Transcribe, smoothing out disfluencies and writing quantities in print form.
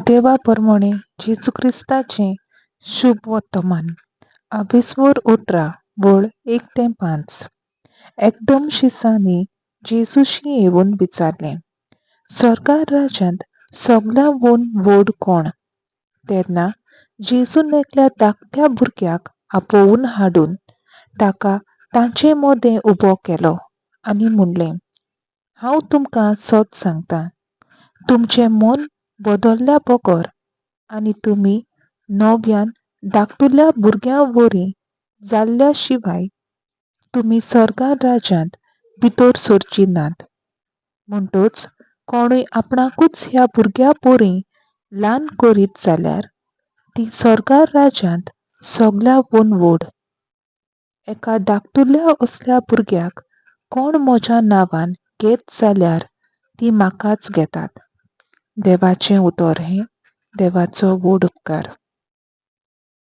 देवा प्रमाणे जेजू क्रिस्ताचें शुभ वर्तमान अभिस्वर 18 वळ 1 ते 5. एकदम शिसांनी जेजूशी येवन विचारलें, स्वर्गा राज्यांत सगळ्यावन व्हड कोण? तेन्ना जेजून एकल्या धाकट्या भुरग्याक आपोवून हाडून ताका तांचे मदें उबो केलो आनी म्हणलें, हांव तुमकां सत सांगतां, तुमचें मन बदल्ल्या बगर आनी तुमी नव्यान धाकटुल्या भुरग्या वरी जाल्ल्या शिवाय तुमी स्वर्गा राज्यांत भितर सरची नात. म्हणटच कोणूय आपणाकूच ह्या भुरग्या परी ल्हान करीत जाल्यार ती स्वर्गा राज्यांत सगळ्यावन व्हड. एका धाकटुल्या असल्या भुरग्याक कोण म्हज्या नांवान घेत जाल्यार ती म्हाकाच घेतात. देवाचें उतर हें. देवाचो व्हड उपकार.